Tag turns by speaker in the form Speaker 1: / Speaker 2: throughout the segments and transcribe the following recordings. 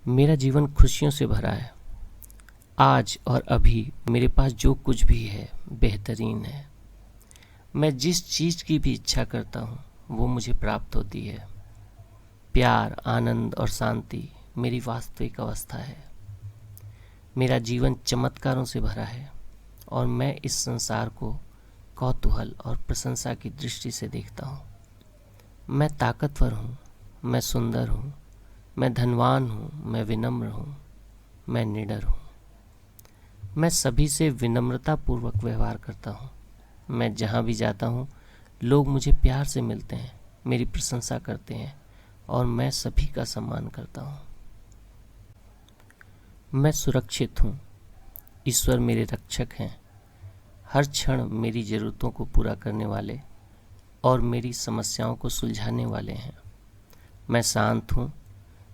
Speaker 1: मेरा जीवन खुशियों से भरा है। आज और अभी मेरे पास जो कुछ भी है बेहतरीन है। मैं जिस चीज़ की भी इच्छा करता हूँ वो मुझे प्राप्त होती है। प्यार, आनंद और शांति मेरी वास्तविक अवस्था है। मेरा जीवन चमत्कारों से भरा है और मैं इस संसार को कौतूहल और प्रशंसा की दृष्टि से देखता हूँ। मैं ताकतवर हूँ, मैं सुंदर हूँ, मैं धनवान हूँ, मैं विनम्र हूँ, मैं निडर हूँ। मैं सभी से विनम्रतापूर्वक व्यवहार करता हूँ। मैं जहाँ भी जाता हूँ लोग मुझे प्यार से मिलते हैं, मेरी प्रशंसा करते हैं और मैं सभी का सम्मान करता हूँ। मैं सुरक्षित हूँ, ईश्वर मेरे रक्षक हैं। हर क्षण मेरी ज़रूरतों को पूरा करने वाले और मेरी समस्याओं को सुलझाने वाले हैं। मैं शांत हूँ,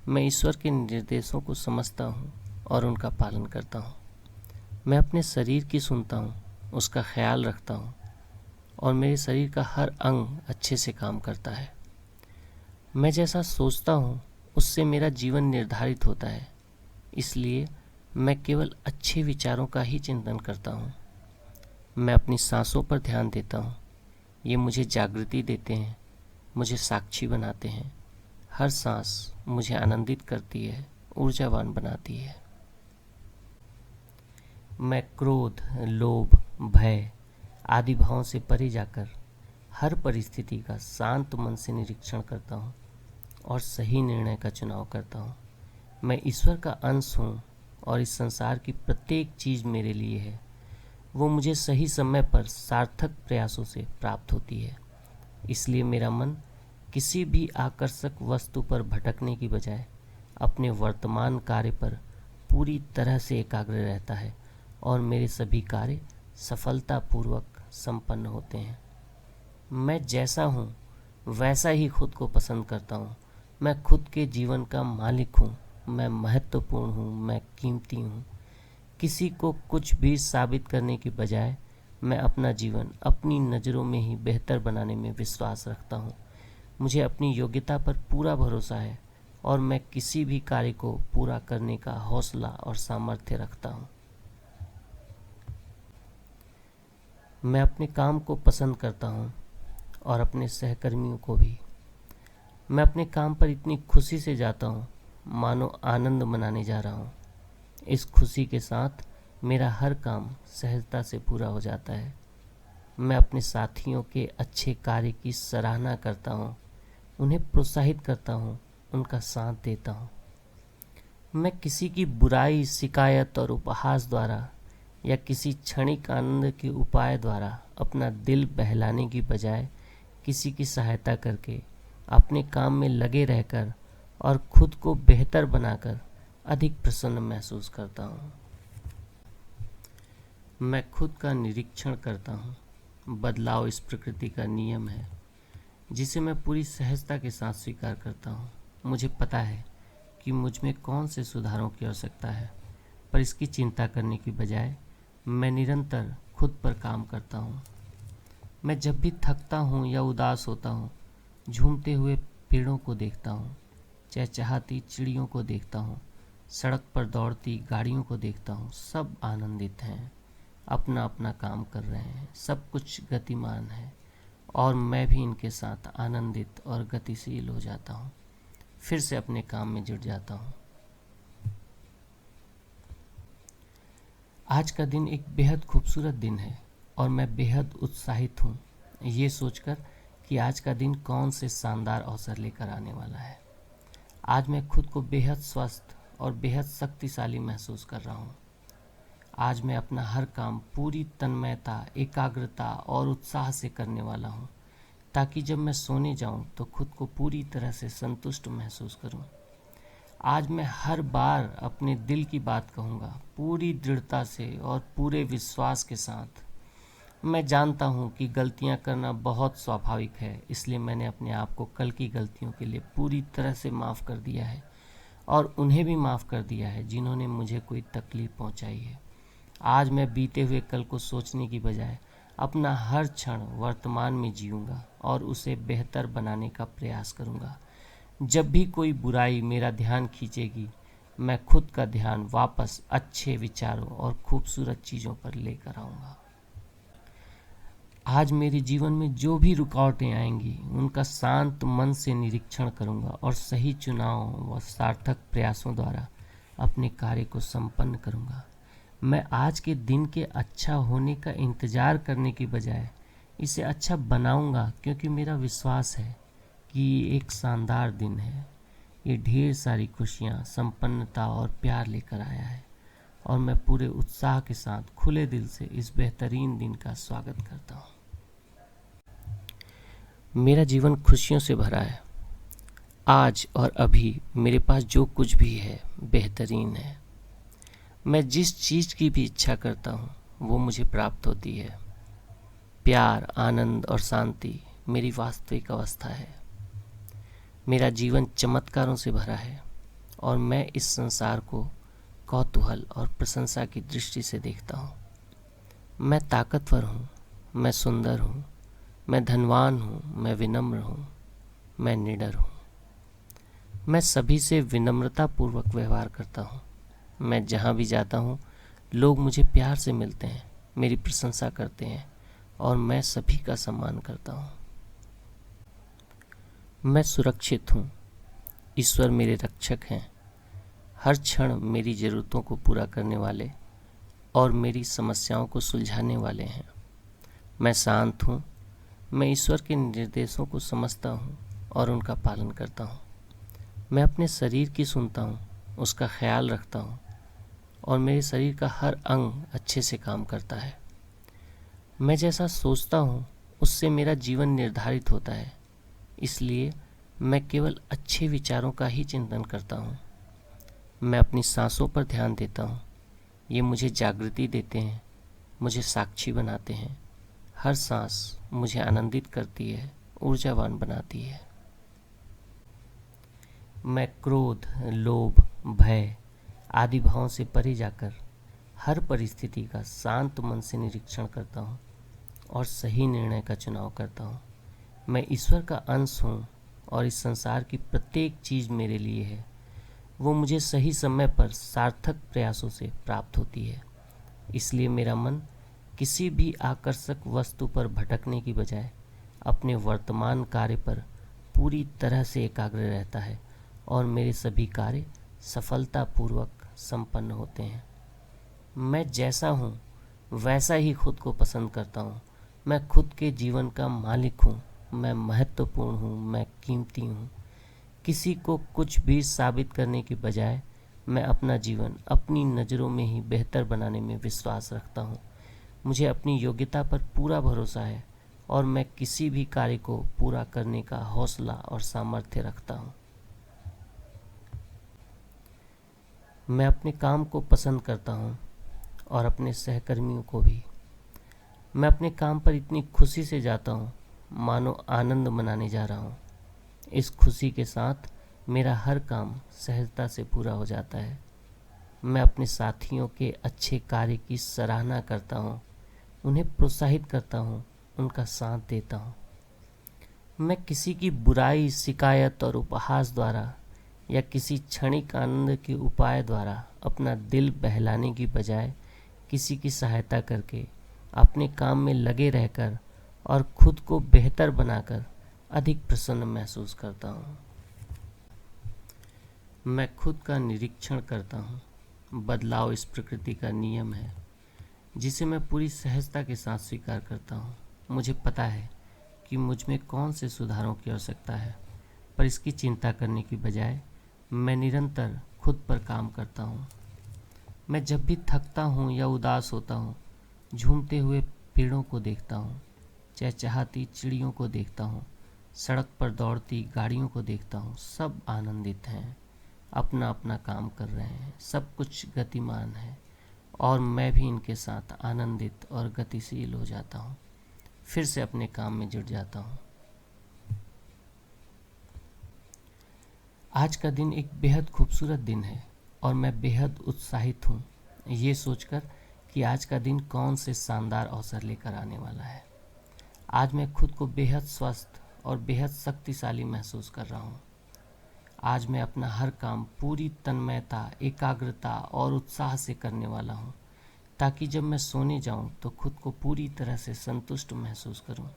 Speaker 1: मैं ईश्वर के निर्देशों को समझता हूँ और उनका पालन करता हूँ। मैं अपने शरीर की सुनता हूँ, उसका ख्याल रखता हूँ और मेरे शरीर का हर अंग अच्छे से काम करता है। मैं जैसा सोचता हूँ उससे मेरा जीवन निर्धारित होता है, इसलिए मैं केवल अच्छे विचारों का ही चिंतन करता हूँ। मैं अपनी सांसों पर ध्यान देता हूँ, ये मुझे जागृति देते हैं, मुझे साक्षी बनाते हैं। हर सांस मुझे आनंदित करती है, ऊर्जावान बनाती है। मैं क्रोध, लोभ, भय आदि भावों से परे जाकर हर परिस्थिति का शांत मन से निरीक्षण करता हूँ और सही निर्णय का चुनाव करता हूँ। मैं ईश्वर का अंश हूँ और इस संसार की प्रत्येक चीज़ मेरे लिए है। वो मुझे सही समय पर सार्थक प्रयासों से प्राप्त होती है। इसलिए मेरा मन किसी भी आकर्षक वस्तु पर भटकने की बजाय अपने वर्तमान कार्य पर पूरी तरह से एकाग्र रहता है और मेरे सभी कार्य सफलतापूर्वक संपन्न होते हैं। मैं जैसा हूँ वैसा ही खुद को पसंद करता हूँ। मैं खुद के जीवन का मालिक हूँ। मैं महत्वपूर्ण हूँ, मैं कीमती हूँ। किसी को कुछ भी साबित करने की बजाय मैं अपना जीवन अपनी नज़रों में ही बेहतर बनाने में विश्वास रखता हूँ। मुझे अपनी योग्यता पर पूरा भरोसा है और मैं किसी भी कार्य को पूरा करने का हौसला और सामर्थ्य रखता हूँ। मैं अपने काम को पसंद करता हूँ और अपने सहकर्मियों को भी। मैं अपने काम पर इतनी खुशी से जाता हूँ मानो आनंद मनाने जा रहा हूँ। इस खुशी के साथ मेरा हर काम सहजता से पूरा हो जाता है। मैं अपने साथियों के अच्छे कार्य की सराहना करता हूँ, उन्हें प्रोत्साहित करता हूँ, उनका साथ देता हूँ। मैं किसी की बुराई, शिकायत और उपहास द्वारा या किसी क्षणिक आनंद के उपाय द्वारा अपना दिल बहलाने की बजाय किसी की सहायता करके अपने काम में लगे रहकर और खुद को बेहतर बनाकर अधिक प्रसन्न महसूस करता हूँ। मैं खुद का निरीक्षण करता हूँ। बदलाव इस प्रकृति का नियम है जिसे मैं पूरी सहजता के साथ स्वीकार करता हूँ। मुझे पता है कि मुझ में कौन से सुधारों की आवश्यकता है, पर इसकी चिंता करने की बजाय मैं निरंतर खुद पर काम करता हूँ। मैं जब भी थकता हूँ या उदास होता हूँ, झूमते हुए पेड़ों को देखता हूँ, चहचहाती चिड़ियों को देखता हूँ, सड़क पर दौड़ती गाड़ियों को देखता हूँ। सब आनंदित हैं, अपना अपना काम कर रहे हैं, सब कुछ गतिमान है और मैं भी इनके साथ आनंदित और गतिशील हो जाता हूँ। फिर से अपने काम में जुट जाता हूँ। आज का दिन एक बेहद खूबसूरत दिन है और मैं बेहद उत्साहित हूँ ये सोचकर कि आज का दिन कौन से शानदार अवसर लेकर आने वाला है। आज मैं खुद को बेहद स्वस्थ और बेहद शक्तिशाली महसूस कर रहा हूँ। आज मैं अपना हर काम पूरी तन्मयता, एकाग्रता और उत्साह से करने वाला हूँ ताकि जब मैं सोने जाऊँ तो खुद को पूरी तरह से संतुष्ट महसूस करूँ। आज मैं हर बार अपने दिल की बात कहूँगा, पूरी दृढ़ता से और पूरे विश्वास के साथ। मैं जानता हूँ कि गलतियाँ करना बहुत स्वाभाविक है, इसलिए मैंने अपने आप को कल की गलतियों के लिए पूरी तरह से माफ़ कर दिया है और उन्हें भी माफ़ कर दिया है जिन्होंने मुझे कोई तकलीफ़ पहुँचाई है। आज मैं बीते हुए कल को सोचने की बजाय अपना हर क्षण वर्तमान में जीऊँगा और उसे बेहतर बनाने का प्रयास करूँगा। जब भी कोई बुराई मेरा ध्यान खींचेगी, मैं खुद का ध्यान वापस अच्छे विचारों और खूबसूरत चीज़ों पर लेकर आऊँगा। आज मेरे जीवन में जो भी रुकावटें आएंगी उनका शांत मन से निरीक्षण करूँगा और सही चुनाव व सार्थक प्रयासों द्वारा अपने कार्य को संपन्न करूँगा। मैं आज के दिन के अच्छा होने का इंतज़ार करने की बजाय इसे अच्छा बनाऊँगा, क्योंकि मेरा विश्वास है कि ये एक शानदार दिन है। ये ढेर सारी खुशियाँ, संपन्नता और प्यार लेकर आया है और मैं पूरे उत्साह के साथ खुले दिल से इस बेहतरीन दिन का स्वागत करता हूँ। मेरा जीवन खुशियों से भरा है। आज और अभी मेरे पास जो कुछ भी है बेहतरीन है। मैं जिस चीज़ की भी इच्छा करता हूँ वो मुझे प्राप्त होती है। प्यार, आनंद और शांति मेरी वास्तविक अवस्था है। मेरा जीवन चमत्कारों से भरा है और मैं इस संसार को कौतूहल और प्रशंसा की दृष्टि से देखता हूँ। मैं ताकतवर हूँ, मैं सुंदर हूँ, मैं धनवान हूँ, मैं विनम्र हूँ, मैं निडर हूँ। मैं सभी से विनम्रतापूर्वक व्यवहार करता हूँ। मैं जहाँ भी जाता हूँ लोग मुझे प्यार से मिलते हैं, मेरी प्रशंसा करते हैं और मैं सभी का सम्मान करता हूँ। मैं सुरक्षित हूँ, ईश्वर मेरे रक्षक हैं। हर क्षण मेरी ज़रूरतों को पूरा करने वाले और मेरी समस्याओं को सुलझाने वाले हैं। मैं शांत हूँ, मैं ईश्वर के निर्देशों को समझता हूँ और उनका पालन करता हूँ। मैं अपने शरीर की सुनता हूँ, उसका ख्याल रखता हूँ और मेरे शरीर का हर अंग अच्छे से काम करता है। मैं जैसा सोचता हूँ उससे मेरा जीवन निर्धारित होता है, इसलिए मैं केवल अच्छे विचारों का ही चिंतन करता हूँ। मैं अपनी सांसों पर ध्यान देता हूँ, ये मुझे जागृति देते हैं, मुझे साक्षी बनाते हैं। हर सांस मुझे आनंदित करती है, ऊर्जावान बनाती है। मैं क्रोध, लोभ, भय आदि भावों से परे जाकर हर परिस्थिति का शांत मन से निरीक्षण करता हूँ और सही निर्णय का चुनाव करता हूँ। मैं ईश्वर का अंश हूँ और इस संसार की प्रत्येक चीज़ मेरे लिए है। वो मुझे सही समय पर सार्थक प्रयासों से प्राप्त होती है। इसलिए मेरा मन किसी भी आकर्षक वस्तु पर भटकने की बजाय अपने वर्तमान कार्य पर पूरी तरह से एकाग्र रहता है और मेरे सभी कार्य सफलतापूर्वक संपन्न होते हैं। मैं जैसा हूँ वैसा ही खुद को पसंद करता हूँ। मैं खुद के जीवन का मालिक हूँ। मैं महत्वपूर्ण हूँ, मैं कीमती हूँ। किसी को कुछ भी साबित करने के बजाय मैं अपना जीवन अपनी नज़रों में ही बेहतर बनाने में विश्वास रखता हूँ। मुझे अपनी योग्यता पर पूरा भरोसा है और मैं किसी भी कार्य को पूरा करने का हौसला और सामर्थ्य रखता हूँ। मैं अपने काम को पसंद करता हूँ और अपने सहकर्मियों को भी। मैं अपने काम पर इतनी खुशी से जाता हूँ मानो आनंद मनाने जा रहा हूँ। इस खुशी के साथ मेरा हर काम सहजता से पूरा हो जाता है। मैं अपने साथियों के अच्छे कार्य की सराहना करता हूँ, उन्हें प्रोत्साहित करता हूँ, उनका साथ देता हूँ। मैं किसी की बुराई, शिकायत और उपहास द्वारा या किसी क्षणिक आनंद के उपाय द्वारा अपना दिल बहलाने की बजाय किसी की सहायता करके अपने काम में लगे रहकर और खुद को बेहतर बनाकर अधिक प्रसन्न महसूस करता हूँ। मैं खुद का निरीक्षण करता हूँ। बदलाव इस प्रकृति का नियम है जिसे मैं पूरी सहजता के साथ स्वीकार करता हूँ। मुझे पता है कि मुझ में कौन से सुधारों की आवश्यकता है, पर इसकी चिंता करने की बजाय मैं निरंतर खुद पर काम करता हूँ। मैं जब भी थकता हूँ या उदास होता हूँ, झूमते हुए पेड़ों को देखता हूँ, चहचहाती चिड़ियों को देखता हूँ, सड़क पर दौड़ती गाड़ियों को देखता हूँ। सब आनंदित हैं, अपना अपना काम कर रहे हैं, सब कुछ गतिमान है और मैं भी इनके साथ आनंदित और गतिशील हो जाता हूँ। फिर से अपने काम में जुट जाता हूँ। आज का दिन एक बेहद खूबसूरत दिन है और मैं बेहद उत्साहित हूँ ये सोचकर कि आज का दिन कौन से शानदार अवसर लेकर आने वाला है। आज मैं खुद को बेहद स्वस्थ और बेहद शक्तिशाली महसूस कर रहा हूँ। आज मैं अपना हर काम पूरी तन्मयता, एकाग्रता और उत्साह से करने वाला हूँ, ताकि जब मैं सोने जाऊँ तो खुद को पूरी तरह से संतुष्ट महसूस करूँ।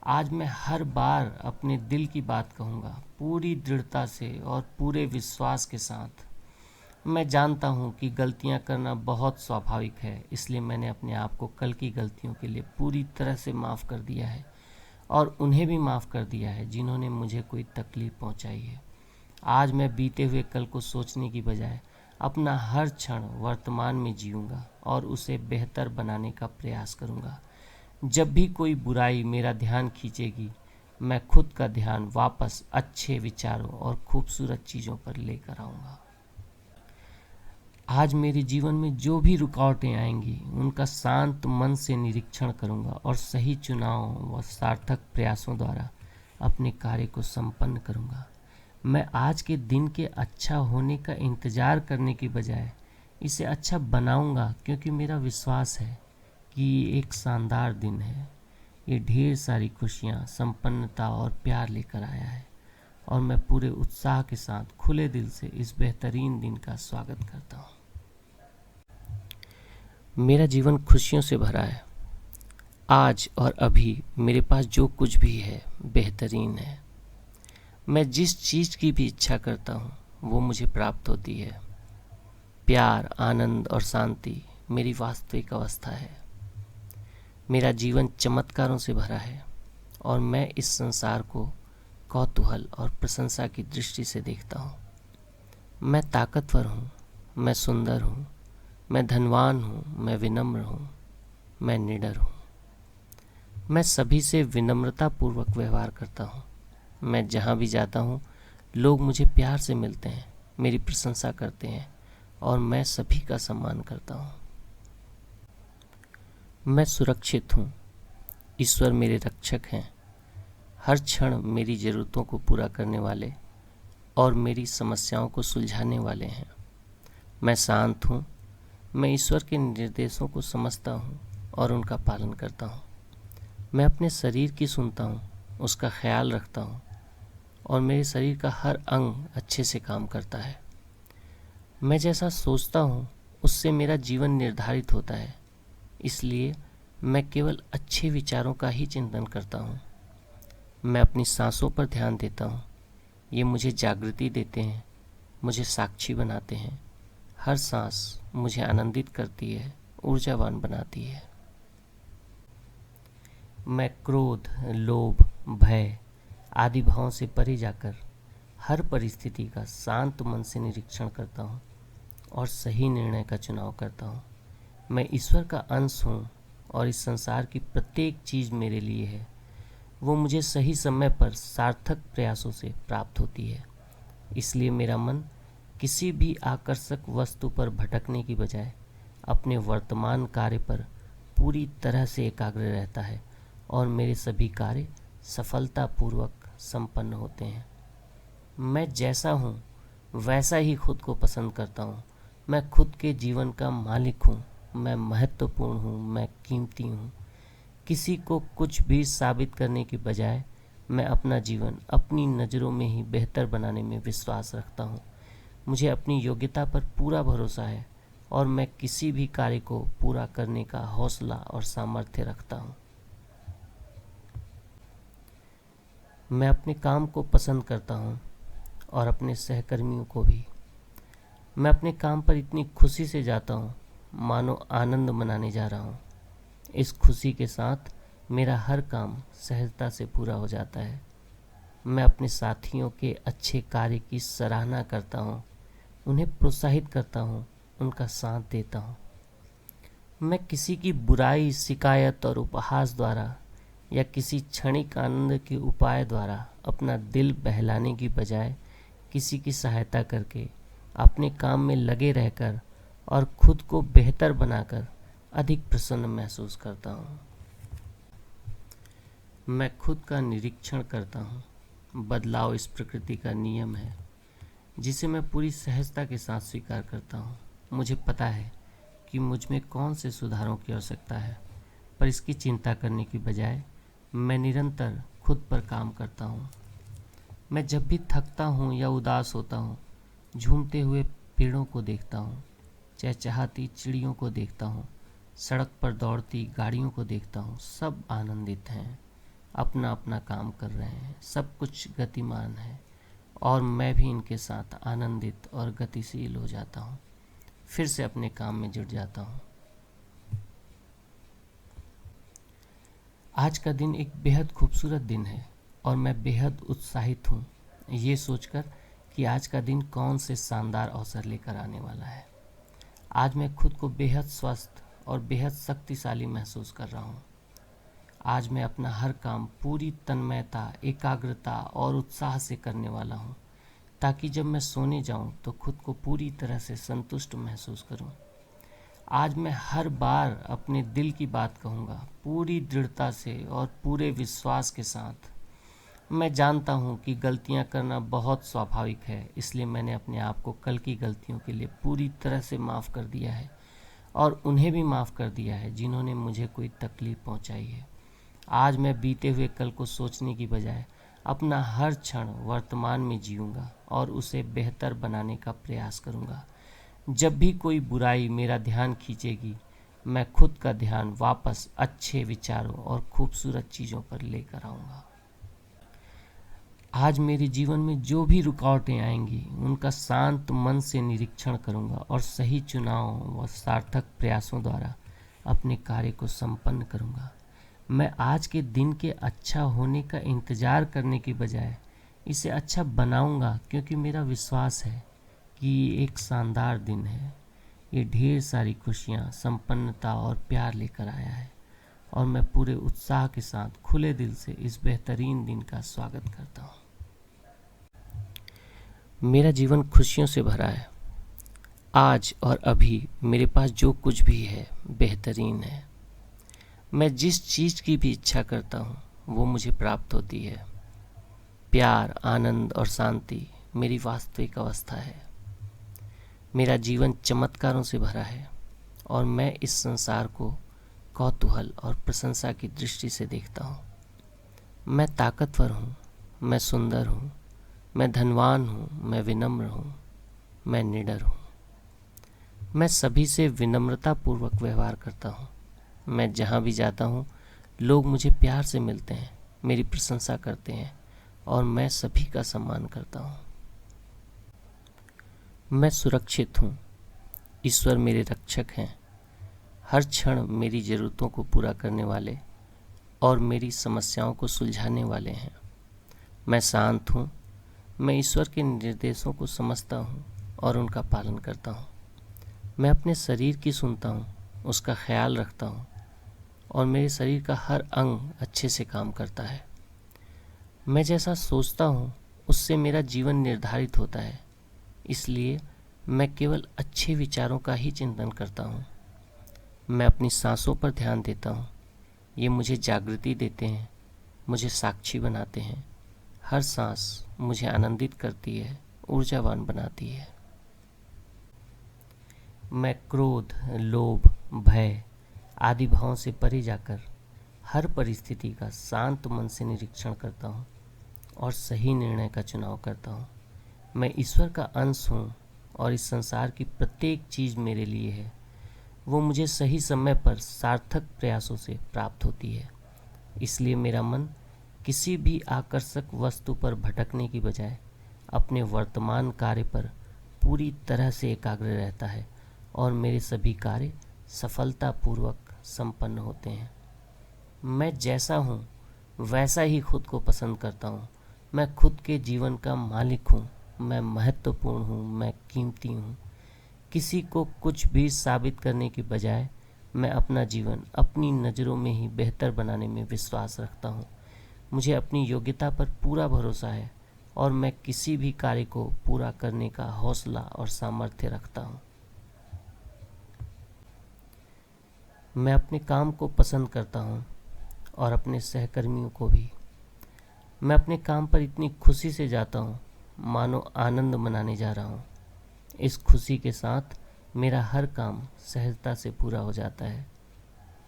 Speaker 1: आज मैं हर बार अपने दिल की बात कहूँगा, पूरी दृढ़ता से और पूरे विश्वास के साथ। मैं जानता हूँ कि गलतियाँ करना बहुत स्वाभाविक है, इसलिए मैंने अपने आप को कल की गलतियों के लिए पूरी तरह से माफ़ कर दिया है और उन्हें भी माफ़ कर दिया है जिन्होंने मुझे कोई तकलीफ़ पहुँचाई है। आज मैं बीते हुए कल को सोचने की बजाय अपना हर क्षण वर्तमान में जीऊँगा और उसे बेहतर बनाने का प्रयास करूँगा। जब भी कोई बुराई मेरा ध्यान खींचेगी, मैं खुद का ध्यान वापस अच्छे विचारों और खूबसूरत चीज़ों पर लेकर आऊँगा। आज मेरे जीवन में जो भी रुकावटें आएंगी, उनका शांत मन से निरीक्षण करूँगा और सही चुनाव व सार्थक प्रयासों द्वारा अपने कार्य को संपन्न करूँगा। मैं आज के दिन के अच्छा होने का इंतज़ार करने की बजाय इसे अच्छा बनाऊँगा, क्योंकि मेरा विश्वास है कि ये एक शानदार दिन है। ये ढेर सारी खुशियाँ, संपन्नता और प्यार लेकर आया है और मैं पूरे उत्साह के साथ खुले दिल से इस बेहतरीन दिन का स्वागत करता हूँ। मेरा जीवन खुशियों से भरा है। आज और अभी मेरे पास जो कुछ भी है बेहतरीन है। मैं जिस चीज़ की भी इच्छा करता हूँ वो मुझे प्राप्त होती है। प्यार, आनंद और शांति मेरी वास्तविक अवस्था है। मेरा जीवन चमत्कारों से भरा है और मैं इस संसार को कौतूहल और प्रशंसा की दृष्टि से देखता हूँ। मैं ताकतवर हूँ, मैं सुंदर हूँ, मैं धनवान हूँ, मैं विनम्र हूँ, मैं निडर हूँ। मैं सभी से विनम्रतापूर्वक व्यवहार करता हूँ। मैं जहाँ भी जाता हूँ लोग मुझे प्यार से मिलते हैं, मेरी प्रशंसा करते हैं और मैं सभी का सम्मान करता हूँ। मैं सुरक्षित हूँ, ईश्वर मेरे रक्षक हैं, हर क्षण मेरी ज़रूरतों को पूरा करने वाले और मेरी समस्याओं को सुलझाने वाले हैं। मैं शांत हूँ, मैं ईश्वर के निर्देशों को समझता हूँ और उनका पालन करता हूँ। मैं अपने शरीर की सुनता हूँ, उसका ख्याल रखता हूँ और मेरे शरीर का हर अंग अच्छे से काम करता है। मैं जैसा सोचता हूँ उससे मेरा जीवन निर्धारित होता है, इसलिए मैं केवल अच्छे विचारों का ही चिंतन करता हूँ। मैं अपनी सांसों पर ध्यान देता हूँ, ये मुझे जागृति देते हैं, मुझे साक्षी बनाते हैं। हर सांस मुझे आनंदित करती है, ऊर्जावान बनाती है। मैं क्रोध, लोभ, भय आदि भावों से परे जाकर हर परिस्थिति का शांत मन से निरीक्षण करता हूँ और सही निर्णय का चुनाव करता हूँ। मैं ईश्वर का अंश हूँ और इस संसार की प्रत्येक चीज़ मेरे लिए है। वो मुझे सही समय पर सार्थक प्रयासों से प्राप्त होती है। इसलिए मेरा मन किसी भी आकर्षक वस्तु पर भटकने की बजाय अपने वर्तमान कार्य पर पूरी तरह से एकाग्र रहता है और मेरे सभी कार्य सफलतापूर्वक संपन्न होते हैं। मैं जैसा हूँ वैसा ही खुद को पसंद करता हूँ। मैं खुद के जीवन का मालिक हूँ। मैं महत्वपूर्ण हूँ, मैं कीमती हूँ। किसी को कुछ भी साबित करने की बजाय मैं अपना जीवन अपनी नज़रों में ही बेहतर बनाने में विश्वास रखता हूँ। मुझे अपनी योग्यता पर पूरा भरोसा है और मैं किसी भी कार्य को पूरा करने का हौसला और सामर्थ्य रखता हूँ। मैं अपने काम को पसंद करता हूँ और अपने सहकर्मियों को भी। मैं अपने काम पर इतनी खुशी से जाता हूँ मानो आनंद मनाने जा रहा हूँ। इस खुशी के साथ मेरा हर काम सहजता से पूरा हो जाता है। मैं अपने साथियों के अच्छे कार्य की सराहना करता हूँ, उन्हें प्रोत्साहित करता हूँ, उनका साथ देता हूँ। मैं किसी की बुराई, शिकायत और उपहास द्वारा या किसी क्षणिक आनंद के उपाय द्वारा अपना दिल बहलाने की बजाय किसी की सहायता करके, अपने काम में लगे रहकर और खुद को बेहतर बनाकर अधिक प्रसन्न महसूस करता हूँ। मैं खुद का निरीक्षण करता हूँ। बदलाव इस प्रकृति का नियम है जिसे मैं पूरी सहजता के साथ स्वीकार करता हूँ। मुझे पता है कि मुझ में कौन से सुधारों की आवश्यकता है, पर इसकी चिंता करने की बजाय मैं निरंतर खुद पर काम करता हूँ। मैं जब भी थकता हूँ या उदास होता हूँ, झूमते हुए पेड़ों को देखता हूँ, चहचहाती चिड़ियों को देखता हूँ, सड़क पर दौड़ती गाड़ियों को देखता हूँ। सब आनंदित हैं, अपना अपना काम कर रहे हैं, सब कुछ गतिमान है और मैं भी इनके साथ आनंदित और गतिशील हो जाता हूँ। फिर से अपने काम में जुट जाता हूँ। आज का दिन एक बेहद खूबसूरत दिन है और मैं बेहद उत्साहित हूँ ये सोचकर कि आज का दिन कौन से शानदार अवसर लेकर आने वाला है। आज मैं खुद को बेहद स्वस्थ और बेहद शक्तिशाली महसूस कर रहा हूँ। आज मैं अपना हर काम पूरी तन्मयता, एकाग्रता और उत्साह से करने वाला हूँ, ताकि जब मैं सोने जाऊँ तो खुद को पूरी तरह से संतुष्ट महसूस करूँ। आज मैं हर बार अपने दिल की बात कहूँगा, पूरी दृढ़ता से और पूरे विश्वास के साथ। मैं जानता हूँ कि गलतियाँ करना बहुत स्वाभाविक है, इसलिए मैंने अपने आप को कल की गलतियों के लिए पूरी तरह से माफ़ कर दिया है और उन्हें भी माफ़ कर दिया है जिन्होंने मुझे कोई तकलीफ़ पहुँचाई है। आज मैं बीते हुए कल को सोचने की बजाय अपना हर क्षण वर्तमान में जीऊँगा और उसे बेहतर बनाने का प्रयास करूँगा। जब भी कोई बुराई मेरा ध्यान खींचेगी, मैं खुद का ध्यान वापस अच्छे विचारों और खूबसूरत चीज़ों पर लेकर आऊँगा। आज मेरे जीवन में जो भी रुकावटें आएंगी, उनका शांत मन से निरीक्षण करूँगा और सही चुनावों व सार्थक प्रयासों द्वारा अपने कार्य को संपन्न करूँगा। मैं आज के दिन के अच्छा होने का इंतज़ार करने के बजाय इसे अच्छा बनाऊँगा, क्योंकि मेरा विश्वास है कि ये एक शानदार दिन है। ये ढेर सारी खुशियाँ, संपन्नता और प्यार लेकर आया है और मैं पूरे उत्साह के साथ खुले दिल से इस बेहतरीन दिन का स्वागत करता हूँ। मेरा जीवन खुशियों से भरा है। आज और अभी मेरे पास जो कुछ भी है बेहतरीन है। मैं जिस चीज़ की भी इच्छा करता हूँ वो मुझे प्राप्त होती है। प्यार, आनंद और शांति मेरी वास्तविक अवस्था है। मेरा जीवन चमत्कारों से भरा है और मैं इस संसार को कौतूहल और प्रशंसा की दृष्टि से देखता हूँ। मैं ताकतवर हूँ, मैं सुंदर हूँ, मैं धनवान हूँ, मैं विनम्र हूँ, मैं निडर हूँ। मैं सभी से विनम्रतापूर्वक व्यवहार करता हूँ। मैं जहाँ भी जाता हूँ लोग मुझे प्यार से मिलते हैं, मेरी प्रशंसा करते हैं और मैं सभी का सम्मान करता हूँ। मैं सुरक्षित हूँ, ईश्वर मेरे रक्षक हैं। हर क्षण मेरी ज़रूरतों को पूरा करने वाले और मेरी समस्याओं को सुलझाने वाले हैं। मैं शांत हूँ, मैं ईश्वर के निर्देशों को समझता हूँ और उनका पालन करता हूँ। मैं अपने शरीर की सुनता हूँ, उसका ख्याल रखता हूँ और मेरे शरीर का हर अंग अच्छे से काम करता है। मैं जैसा सोचता हूँ उससे मेरा जीवन निर्धारित होता है, इसलिए मैं केवल अच्छे विचारों का ही चिंतन करता हूँ। मैं अपनी सांसों पर ध्यान देता हूँ, ये मुझे जागृति देते हैं, मुझे साक्षी बनाते हैं। हर सांस मुझे आनंदित करती है, ऊर्जावान बनाती है। मैं क्रोध, लोभ, भय आदि भावों से परे जाकर हर परिस्थिति का शांत मन से निरीक्षण करता हूँ और सही निर्णय का चुनाव करता हूँ। मैं ईश्वर का अंश हूँ और इस संसार की प्रत्येक चीज़ मेरे लिए है। वो मुझे सही समय पर सार्थक प्रयासों से प्राप्त होती है। इसलिए मेरा मन किसी भी आकर्षक वस्तु पर भटकने की बजाय अपने वर्तमान कार्य पर पूरी तरह से एकाग्र रहता है और मेरे सभी कार्य सफलतापूर्वक संपन्न होते हैं। मैं जैसा हूँ वैसा ही खुद को पसंद करता हूँ। मैं खुद के जीवन का मालिक हूँ। मैं महत्वपूर्ण हूँ, मैं कीमती हूँ। किसी को कुछ भी साबित करने के बजाय मैं अपना जीवन अपनी नज़रों में ही बेहतर बनाने में विश्वास रखता हूँ। मुझे अपनी योग्यता पर पूरा भरोसा है और मैं किसी भी कार्य को पूरा करने का हौसला और सामर्थ्य रखता हूँ। मैं अपने काम को पसंद करता हूँ और अपने सहकर्मियों को भी। मैं अपने काम पर इतनी खुशी से जाता हूँ मानो आनंद मनाने जा रहा हूँ। इस खुशी के साथ मेरा हर काम सहजता से पूरा हो जाता है।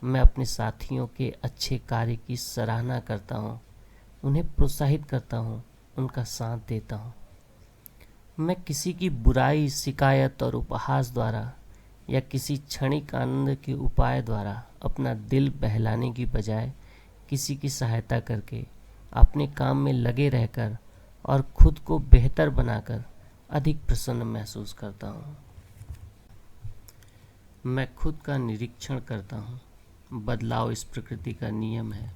Speaker 1: मैं अपने साथियों के अच्छे कार्य की सराहना करता हूँ, उन्हें प्रोत्साहित करता हूँ उनका साथ देता हूँ। मैं किसी की बुराई, शिकायत और उपहास द्वारा या किसी क्षणिक आनंद के उपाय द्वारा अपना दिल बहलाने की बजाय किसी की सहायता करके, अपने काम में लगे रहकर और खुद को बेहतर बनाकर अधिक प्रसन्न महसूस करता हूँ। मैं खुद का निरीक्षण करता हूँ। बदलाव इस प्रकृति का नियम है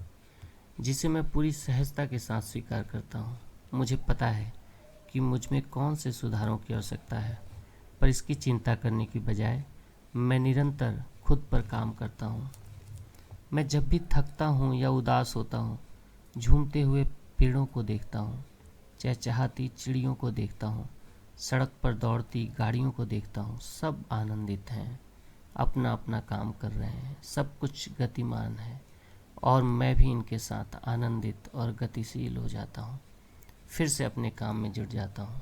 Speaker 1: जिसे मैं पूरी सहजता के साथ स्वीकार करता हूँ। मुझे पता है कि मुझ में कौन से सुधारों की आवश्यकता है, पर इसकी चिंता करने की बजाय मैं निरंतर खुद पर काम करता हूँ। मैं जब भी थकता हूँ या उदास होता हूँ, झूमते हुए पेड़ों को देखता हूँ, चहचहाती चिड़ियों को देखता हूँ, सड़क पर दौड़ती गाड़ियों को देखता हूँ। सब आनंदित हैं, अपना अपना काम कर रहे हैं, सब कुछ गतिमान है और मैं भी इनके साथ आनंदित और गतिशील हो जाता हूँ। फिर से अपने काम में जुट जाता हूँ।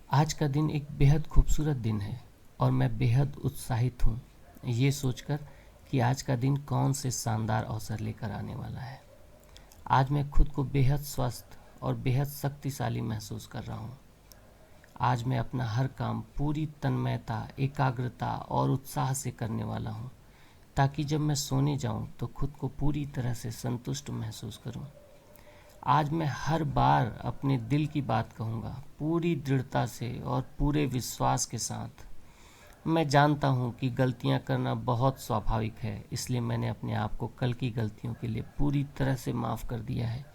Speaker 1: आज का दिन एक बेहद खूबसूरत दिन है और मैं बेहद उत्साहित हूँ ये सोचकर कि आज का दिन कौन से शानदार अवसर लेकर आने वाला है। आज मैं खुद को बेहद स्वस्थ और बेहद शक्तिशाली महसूस कर रहा हूँ। आज मैं अपना हर काम पूरी तन्मयता, एकाग्रता और उत्साह से करने वाला हूँ, ताकि जब मैं सोने जाऊँ तो खुद को पूरी तरह से संतुष्ट महसूस करूँ। आज मैं हर बार अपने दिल की बात कहूँगा, पूरी दृढ़ता से और पूरे विश्वास के साथ। मैं जानता हूँ कि गलतियाँ करना बहुत स्वाभाविक है, इसलिए मैंने अपने आप को कल की गलतियों के लिए पूरी तरह से माफ़ कर दिया है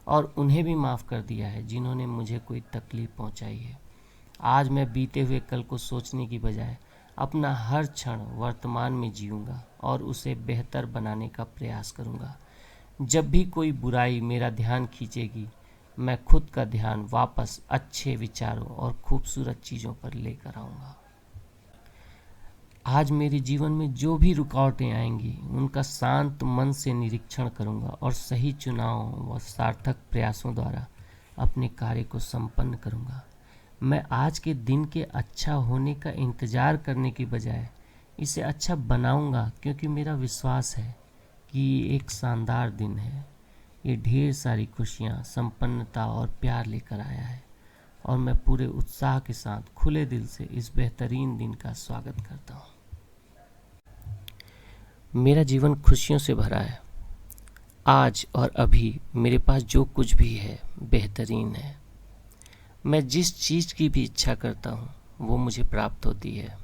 Speaker 1: और उन्हें भी माफ़ कर दिया है जिन्होंने मुझे कोई तकलीफ़ पहुँचाई है। आज मैं बीते हुए कल को सोचने की बजाय अपना हर क्षण वर्तमान में जीऊँगा और उसे बेहतर बनाने का प्रयास करूँगा। जब भी कोई बुराई मेरा ध्यान खींचेगी, मैं खुद का ध्यान वापस अच्छे विचारों और खूबसूरत चीज़ों पर लेकर आऊँगा। आज मेरे जीवन में जो भी रुकावटें आएंगी, उनका शांत मन से निरीक्षण करूँगा और सही चुनाव व सार्थक प्रयासों द्वारा अपने कार्य को संपन्न करूँगा। मैं आज के दिन के अच्छा होने का इंतज़ार करने की बजाय इसे अच्छा बनाऊँगा, क्योंकि मेरा विश्वास है कि ये एक शानदार दिन है। ये ढेर सारी खुशियाँ, संपन्नता और प्यार लेकर आया है और मैं पूरे उत्साह के साथ खुले दिल से इस बेहतरीन दिन का स्वागत करता हूँ। मेरा जीवन खुशियों से भरा है। आज और अभी मेरे पास जो कुछ भी है बेहतरीन है। मैं जिस चीज़ की भी इच्छा करता हूँ वो मुझे प्राप्त होती है।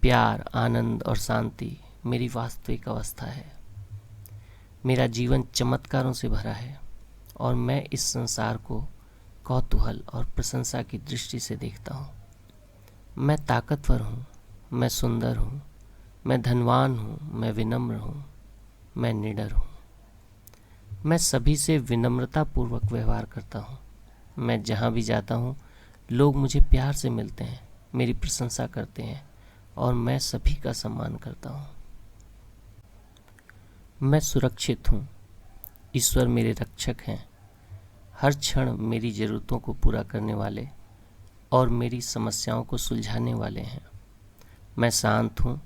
Speaker 1: प्यार, आनंद और शांति मेरी वास्तविक अवस्था है। मेरा जीवन चमत्कारों से भरा है और मैं इस संसार को कौतूहल और प्रशंसा की दृष्टि से देखता हूँ। मैं ताकतवर हूँ, मैं सुंदर हूँ, मैं धनवान हूँ, मैं विनम्र हूँ, मैं निडर हूँ। मैं सभी से विनम्रतापूर्वक व्यवहार करता हूँ। मैं जहाँ भी जाता हूँ, लोग मुझे प्यार से मिलते हैं, मेरी प्रशंसा करते हैं और मैं सभी का सम्मान करता हूँ। मैं सुरक्षित हूँ। ईश्वर मेरे रक्षक हैं, हर क्षण मेरी ज़रूरतों को पूरा करने वाले और मेरी समस्याओं को सुलझाने वाले हैं। मैं शांत हूँ।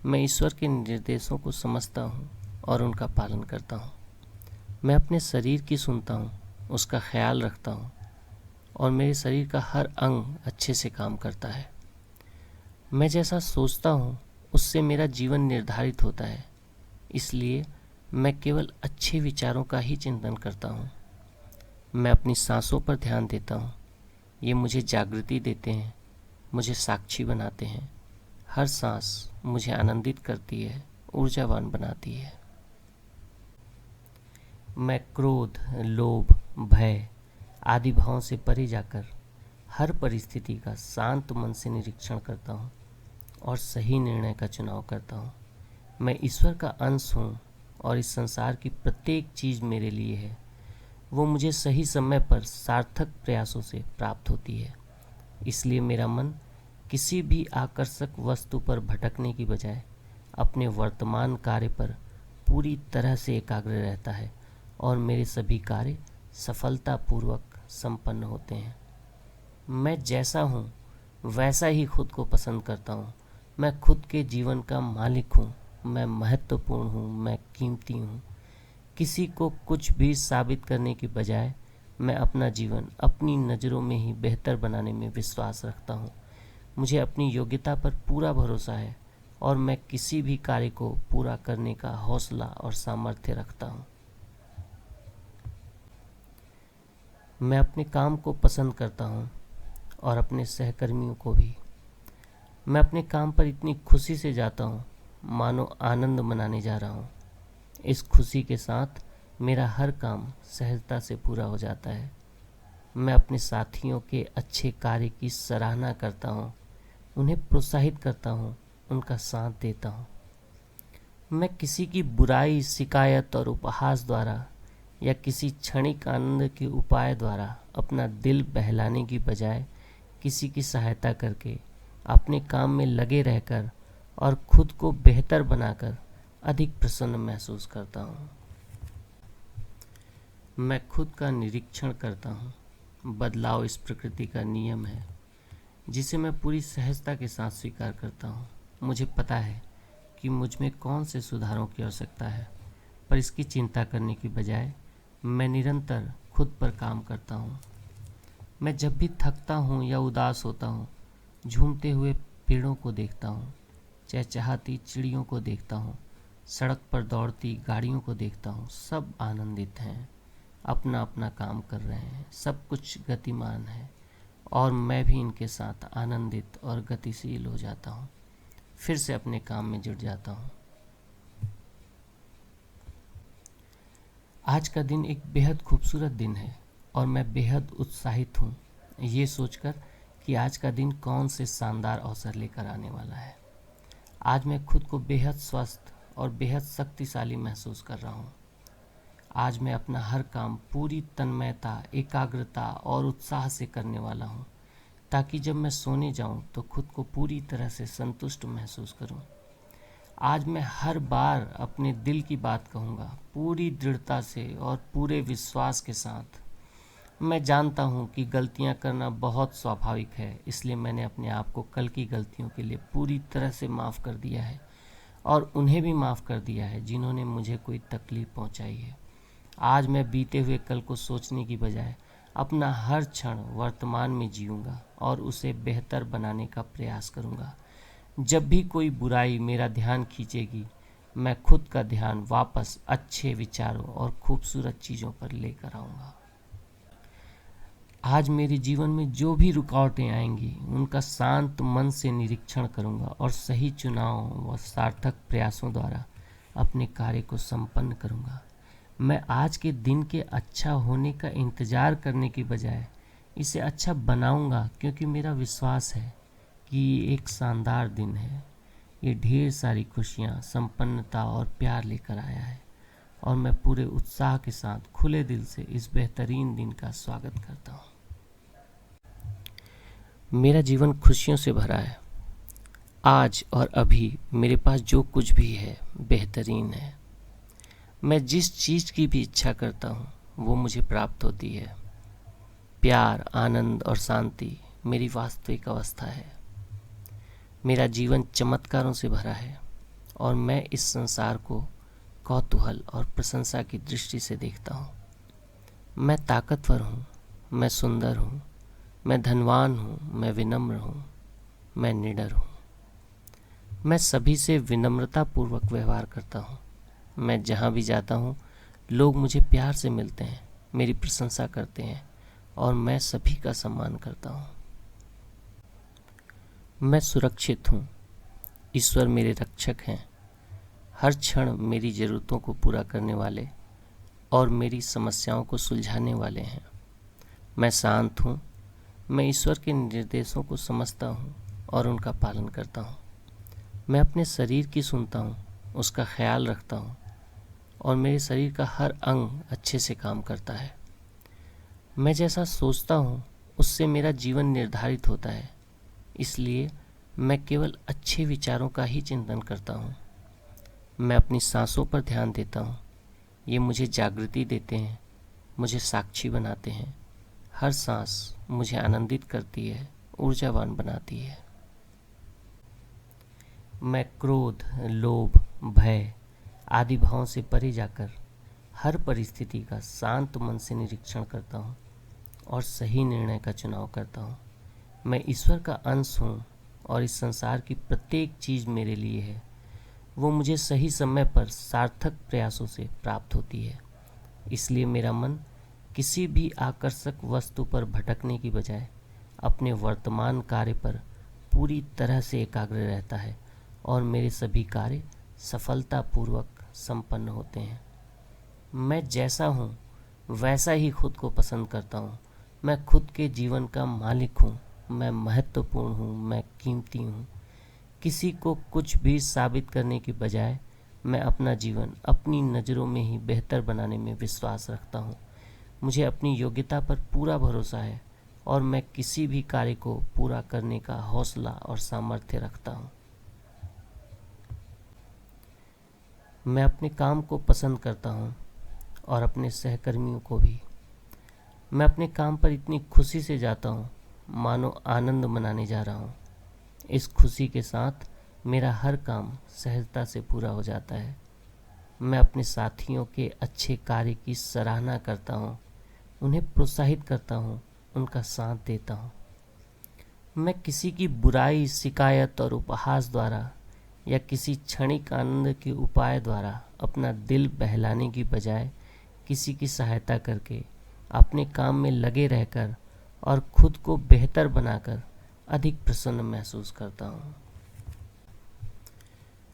Speaker 1: मैं ईश्वर के निर्देशों को समझता हूँ और उनका पालन करता हूँ। मैं अपने शरीर की सुनता हूँ, उसका ख्याल रखता हूँ और मेरे शरीर का हर अंग अच्छे से काम करता है। मैं जैसा सोचता हूँ उससे मेरा जीवन निर्धारित होता है, इसलिए मैं केवल अच्छे विचारों का ही चिंतन करता हूँ। मैं अपनी सांसों पर ध्यान देता हूँ। ये मुझे जागृति देते हैं, मुझे साक्षी बनाते हैं। हर सांस मुझे आनंदित करती है, ऊर्जावान बनाती है। मैं क्रोध, लोभ, भय आदि भावों से परे जाकर हर परिस्थिति का शांत मन से निरीक्षण करता हूँ और सही निर्णय का चुनाव करता हूँ। मैं ईश्वर का अंश हूँ और इस संसार की प्रत्येक चीज़ मेरे लिए है। वो मुझे सही समय पर सार्थक प्रयासों से प्राप्त होती है। इसलिए मेरा मन किसी भी आकर्षक वस्तु पर भटकने की बजाय अपने वर्तमान कार्य पर पूरी तरह से एकाग्र रहता है और मेरे सभी कार्य सफलतापूर्वक संपन्न होते हैं। मैं जैसा हूँ वैसा ही खुद को पसंद करता हूँ। मैं खुद के जीवन का मालिक हूँ। मैं महत्वपूर्ण हूँ, मैं कीमती हूँ। किसी को कुछ भी साबित करने की बजाय मैं अपना जीवन अपनी नज़रों में ही बेहतर बनाने में विश्वास रखता हूँ। मुझे अपनी योग्यता पर पूरा भरोसा है और मैं किसी भी कार्य को पूरा करने का हौसला और सामर्थ्य रखता हूँ। मैं अपने काम को पसंद करता हूँ और अपने सहकर्मियों को भी। मैं अपने काम पर इतनी खुशी से जाता हूँ मानो आनंद मनाने जा रहा हूँ। इस खुशी के साथ मेरा हर काम सहजता से पूरा हो जाता है। मैं अपने साथियों के अच्छे कार्य की सराहना करता हूँ, उन्हें प्रोत्साहित करता हूँ, उनका साथ देता हूँ। मैं किसी की बुराई, शिकायत और उपहास द्वारा या किसी क्षणिक आनंद के उपाय द्वारा अपना दिल बहलाने की बजाय किसी की सहायता करके, अपने काम में लगे रहकर और खुद को बेहतर बनाकर अधिक प्रसन्न महसूस करता हूँ। मैं खुद का निरीक्षण करता हूँ। बदलाव इस प्रकृति का नियम है जिसे मैं पूरी सहजता के साथ स्वीकार करता हूँ। मुझे पता है कि मुझ में कौन से सुधारों की आवश्यकता है, पर इसकी चिंता करने की बजाय मैं निरंतर खुद पर काम करता हूँ। मैं जब भी थकता हूँ या उदास होता हूँ, झूमते हुए पेड़ों को देखता हूँ, चहचहाती चिड़ियों को देखता हूँ, सड़क पर दौड़ती गाड़ियों को देखता हूँ। सब आनंदित हैं, अपना अपना काम कर रहे हैं, सब कुछ गतिमान है और मैं भी इनके साथ आनंदित और गतिशील हो जाता हूँ। फिर से अपने काम में जुट जाता हूँ। आज का दिन एक बेहद खूबसूरत दिन है और मैं बेहद उत्साहित हूँ ये सोचकर कि आज का दिन कौन से शानदार अवसर लेकर आने वाला है। आज मैं खुद को बेहद स्वस्थ और बेहद शक्तिशाली महसूस कर रहा हूँ। आज मैं अपना हर काम पूरी तन्मयता, एकाग्रता और उत्साह से करने वाला हूँ, ताकि जब मैं सोने जाऊँ तो खुद को पूरी तरह से संतुष्ट महसूस करूँ। आज मैं हर बार अपने दिल की बात कहूँगा, पूरी दृढ़ता से और पूरे विश्वास के साथ। मैं जानता हूँ कि गलतियाँ करना बहुत स्वाभाविक है, इसलिए मैंने अपने आप को कल की गलतियों के लिए पूरी तरह से माफ़ कर दिया है और उन्हें भी माफ़ कर दिया है जिन्होंने मुझे कोई तकलीफ़ पहुँचाई है। आज मैं बीते हुए कल को सोचने की बजाय अपना हर क्षण वर्तमान में जीऊँगा और उसे बेहतर बनाने का प्रयास करूँगा। जब भी कोई बुराई मेरा ध्यान खींचेगी, मैं खुद का ध्यान वापस अच्छे विचारों और खूबसूरत चीज़ों पर लेकर आऊँगा। आज मेरे जीवन में जो भी रुकावटें आएंगी, उनका शांत मन से निरीक्षण करूँगा और सही चुनाव व सार्थक प्रयासों द्वारा अपने कार्य को संपन्न करूँगा। मैं आज के दिन के अच्छा होने का इंतज़ार करने की बजाय इसे अच्छा बनाऊँगा, क्योंकि मेरा विश्वास है कि ये एक शानदार दिन है। ये ढेर सारी खुशियाँ, संपन्नता और प्यार लेकर आया है और मैं पूरे उत्साह के साथ खुले दिल से इस बेहतरीन दिन का स्वागत करता हूँ। मेरा जीवन खुशियों से भरा है। आज और अभी मेरे पास जो कुछ भी है बेहतरीन है। मैं जिस चीज़ की भी इच्छा करता हूँ वो मुझे प्राप्त होती है। प्यार, आनंद और शांति मेरी वास्तविक अवस्था है। मेरा जीवन चमत्कारों से भरा है और मैं इस संसार को कौतूहल और प्रशंसा की दृष्टि से देखता हूँ। मैं ताकतवर हूँ, मैं सुंदर हूँ, मैं धनवान हूँ, मैं विनम्र हूँ, मैं निडर हूँ। मैं सभी से विनम्रतापूर्वक व्यवहार करता हूँ। मैं जहाँ भी जाता हूँ लोग मुझे प्यार से मिलते हैं, मेरी प्रशंसा करते हैं और मैं सभी का सम्मान करता हूँ। मैं सुरक्षित हूँ, ईश्वर मेरे रक्षक हैं। हर क्षण मेरी ज़रूरतों को पूरा करने वाले और मेरी समस्याओं को सुलझाने वाले हैं। मैं शांत हूँ, मैं ईश्वर के निर्देशों को समझता हूँ और उनका पालन करता हूँ। मैं अपने शरीर की सुनता हूँ, उसका ख्याल रखता हूँ और मेरे शरीर का हर अंग अच्छे से काम करता है। मैं जैसा सोचता हूँ उससे मेरा जीवन निर्धारित होता है, इसलिए मैं केवल अच्छे विचारों का ही चिंतन करता हूँ। मैं अपनी सांसों पर ध्यान देता हूँ, ये मुझे जागृति देते हैं, मुझे साक्षी बनाते हैं। हर सांस मुझे आनंदित करती है, ऊर्जावान बनाती है। मैं क्रोध, लोभ, भय आदि भावों से परे जाकर हर परिस्थिति का शांत मन से निरीक्षण करता हूँ और सही निर्णय का चुनाव करता हूँ। मैं ईश्वर का अंश हूँ और इस संसार की प्रत्येक चीज़ मेरे लिए है। वो मुझे सही समय पर सार्थक प्रयासों से प्राप्त होती है। इसलिए मेरा मन किसी भी आकर्षक वस्तु पर भटकने की बजाय अपने वर्तमान कार्य पर पूरी तरह से एकाग्र रहता है और मेरे सभी कार्य सफलतापूर्वक संपन्न होते हैं। मैं जैसा हूँ वैसा ही खुद को पसंद करता हूँ। मैं खुद के जीवन का मालिक हूँ। मैं महत्वपूर्ण हूँ। मैं कीमती हूँ। किसी को कुछ भी साबित करने के बजाय मैं अपना जीवन अपनी नज़रों में ही बेहतर बनाने में विश्वास रखता हूँ। मुझे अपनी योग्यता पर पूरा भरोसा है और मैं किसी भी कार्य को पूरा करने का हौसला और सामर्थ्य रखता हूँ। मैं अपने काम को पसंद करता हूँ और अपने सहकर्मियों को भी। मैं अपने काम पर इतनी खुशी से जाता हूँ मानो आनंद मनाने जा रहा हूँ। इस खुशी के साथ मेरा हर काम सहजता से पूरा हो जाता है। मैं अपने साथियों के अच्छे कार्य की सराहना करता हूँ, उन्हें प्रोत्साहित करता हूँ, उनका साथ देता हूँ। मैं किसी की बुराई, शिकायत और उपहास द्वारा या किसी क्षणिक आनंद के उपाय द्वारा अपना दिल बहलाने की बजाय किसी की सहायता करके, अपने काम में लगे रहकर और खुद को बेहतर बनाकर अधिक प्रसन्न महसूस करता हूँ।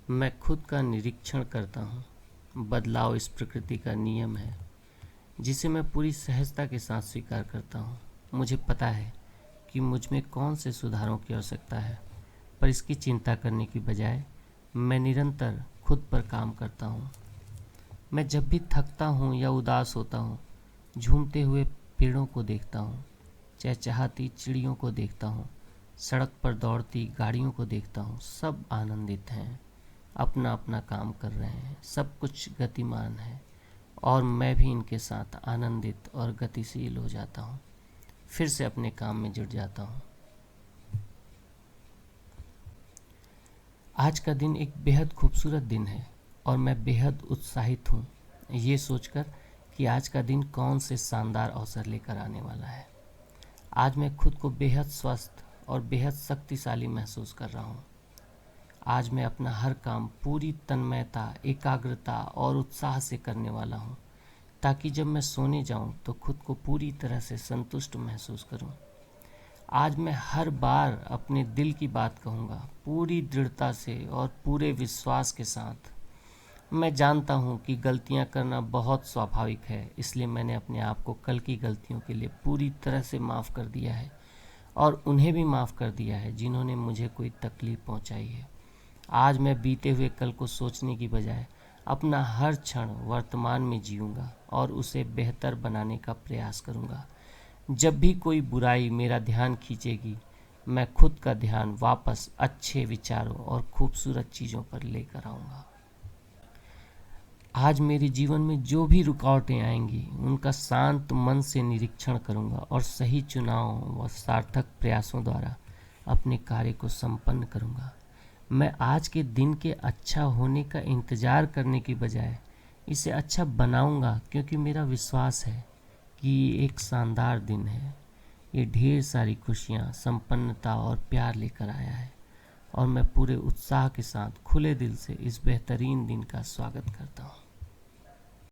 Speaker 1: मैं खुद का निरीक्षण करता हूँ। बदलाव इस प्रकृति का नियम है जिसे मैं पूरी सहजता के साथ स्वीकार करता हूँ। मुझे पता है कि मुझ में कौन से सुधारों की आवश्यकता है, पर इसकी चिंता करने की बजाय मैं निरंतर खुद पर काम करता हूँ। मैं जब भी थकता हूँ या उदास होता हूँ, झूमते हुए पेड़ों को देखता हूँ, चहचहाती चिड़ियों को देखता हूँ, सड़क पर दौड़ती गाड़ियों को देखता हूँ। सब आनंदित हैं, अपना अपना काम कर रहे हैं, सब कुछ गतिमान है और मैं भी इनके साथ आनंदित और गतिशील हो जाता हूँ। फिर से अपने काम में जुट जाता हूँ। आज का दिन एक बेहद खूबसूरत दिन है और मैं बेहद उत्साहित हूँ ये सोचकर कि आज का दिन कौन से शानदार अवसर लेकर आने वाला है। आज मैं खुद को बेहद स्वस्थ और बेहद शक्तिशाली महसूस कर रहा हूँ। आज मैं अपना हर काम पूरी तन्मयता, एकाग्रता और उत्साह से करने वाला हूँ ताकि जब मैं सोने जाऊँ तो खुद को पूरी तरह से संतुष्ट महसूस करूँ। आज मैं हर बार अपने दिल की बात कहूँगा, पूरी दृढ़ता से और पूरे विश्वास के साथ। मैं जानता हूँ कि गलतियाँ करना बहुत स्वाभाविक है, इसलिए मैंने अपने आप को कल की गलतियों के लिए पूरी तरह से माफ़ कर दिया है और उन्हें भी माफ़ कर दिया है जिन्होंने मुझे कोई तकलीफ़ पहुँचाई है। आज मैं बीते हुए कल को सोचने की बजाय अपना हर क्षण वर्तमान में जीऊँगा और उसे बेहतर बनाने का प्रयास करूँगा। जब भी कोई बुराई मेरा ध्यान खींचेगी, मैं खुद का ध्यान वापस अच्छे विचारों और खूबसूरत चीज़ों पर लेकर आऊँगा। आज मेरे जीवन में जो भी रुकावटें आएंगी, उनका शांत मन से निरीक्षण करूँगा और सही चुनाव व सार्थक प्रयासों द्वारा अपने कार्य को संपन्न करूँगा। मैं आज के दिन के अच्छा होने का इंतज़ार करने की बजाय इसे अच्छा बनाऊँगा, क्योंकि मेरा विश्वास है कि ये एक शानदार दिन है। ये ढेर सारी खुशियाँ, संपन्नता और प्यार लेकर आया है और मैं पूरे उत्साह के साथ खुले दिल से इस बेहतरीन दिन का स्वागत करता हूँ।